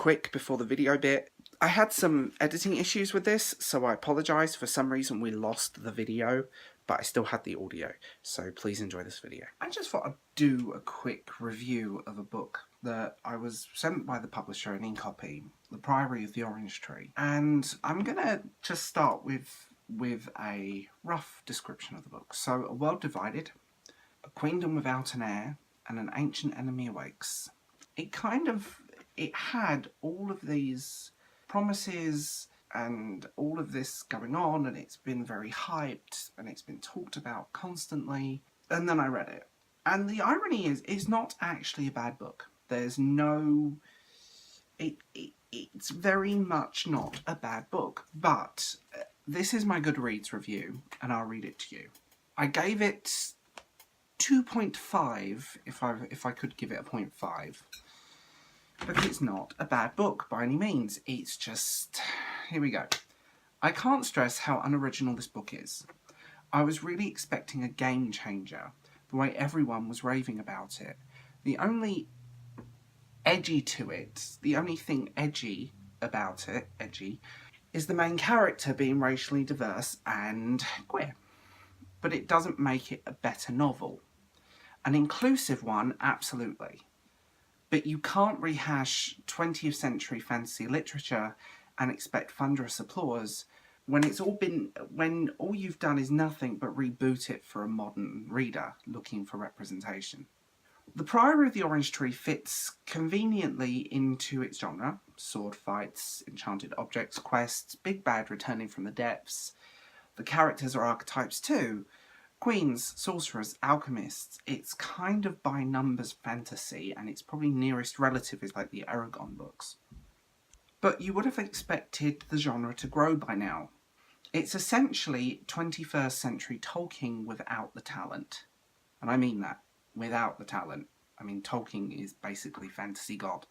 quick before the video bit. I had some editing issues with this, so I apologise. For some reason we lost the video, but I still had the audio, so please enjoy this video. I just thought I'd do a quick review of a book that I was sent by the publisher in e-copy, The Priory of the Orange Tree. And I'm gonna just start with a rough description of the book. So, a world divided, a queendom without an heir, and an ancient enemy awakes. It had all of these promises and all of this going on, and it's been very hyped and it's been talked about constantly. And then I read it. And the irony is, it's not actually a bad book. There's no... It's very much not a bad book. But this is my Goodreads review, and I'll read it to you. I gave it 2.5 if I could give it a 0.5. But it's not a bad book by any means. It's just... Here we go. I can't stress how unoriginal this book is. I was really expecting a game changer, the way everyone was raving about it. The only edgy to it, the only thing edgy about it, is the main character being racially diverse and queer. But it doesn't make it a better novel. An inclusive one, absolutely. But you can't rehash 20th century fantasy literature and expect thunderous applause when all you've done is nothing but reboot it for a modern reader looking for representation. The Priory of the Orange Tree fits conveniently into its genre: sword fights, enchanted objects, quests, big bad returning from the depths. The characters are archetypes too. Queens, sorcerers, alchemists. It's kind of by numbers fantasy, and its probably nearest relative is like the Aragon books. But you would have expected the genre to grow by now. It's essentially 21st century Tolkien without the talent. And I mean that, without the talent. I mean, Tolkien is basically fantasy god.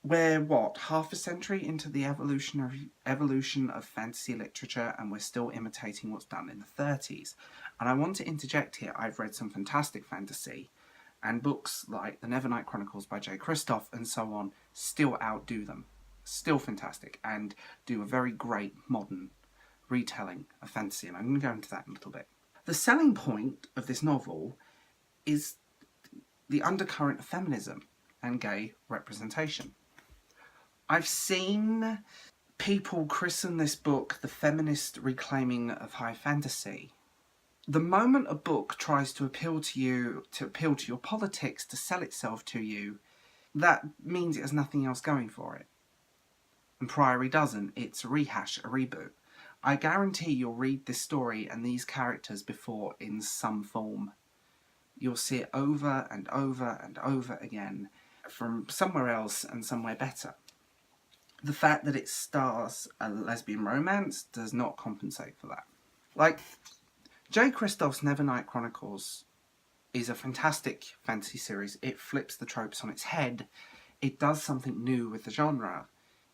We're, what, half a century into the evolution of fantasy literature, and we're still imitating what's done in the 30s. And I want to interject here, I've read some fantastic fantasy, and books like the Nevernight Chronicles by J. Kristoff and so on still outdo them. Still fantastic, and do a very great modern retelling of fantasy, and I'm going to go into that in a little bit. The selling point of this novel is the undercurrent of feminism and gay representation. I've seen people christen this book the feminist reclaiming of high fantasy. The moment a book tries to appeal to you, to appeal to your politics, to sell itself to you, that means it has nothing else going for it. And Priory doesn't. It's a rehash, a reboot. I guarantee you'll read this story and these characters before in some form. You'll see it over and over and over again from somewhere else and somewhere better. The fact that it stars a lesbian romance does not compensate for that. Like, J. Kristoff's Nevernight Chronicles is a fantastic fantasy series. It flips the tropes on its head. It does something new with the genre.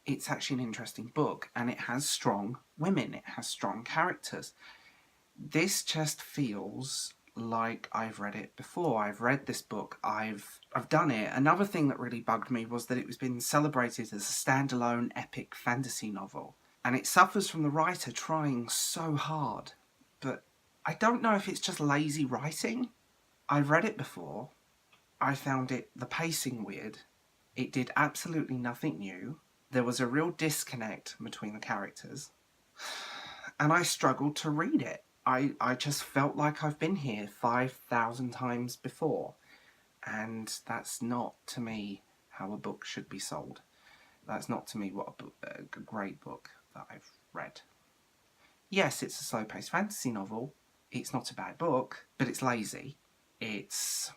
It's actually an interesting book, and it has strong women. It has strong characters. This just feels like I've read it before. I've read this book. I've done it. Another thing that really bugged me was that it was being celebrated as a standalone epic fantasy novel. And it suffers from the writer trying so hard. But I don't know if it's just lazy writing. I've read it before. I found the pacing weird. It did absolutely nothing new. There was a real disconnect between the characters. And I struggled to read it. I just felt like I've been here 5,000 times before. And that's not, to me, how a book should be sold. That's not, to me, what a great book that I've read. Yes, it's a slow-paced fantasy novel. It's not a bad book, but it's lazy. It's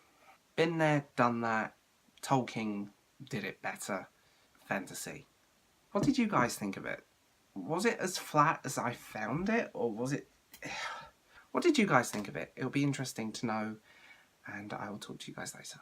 been there, done that. Tolkien did it better. Fantasy. What did you guys think of it? Was it as flat as I found it, or was it... What did you guys think of it? It'll be interesting to know, and I will talk to you guys later.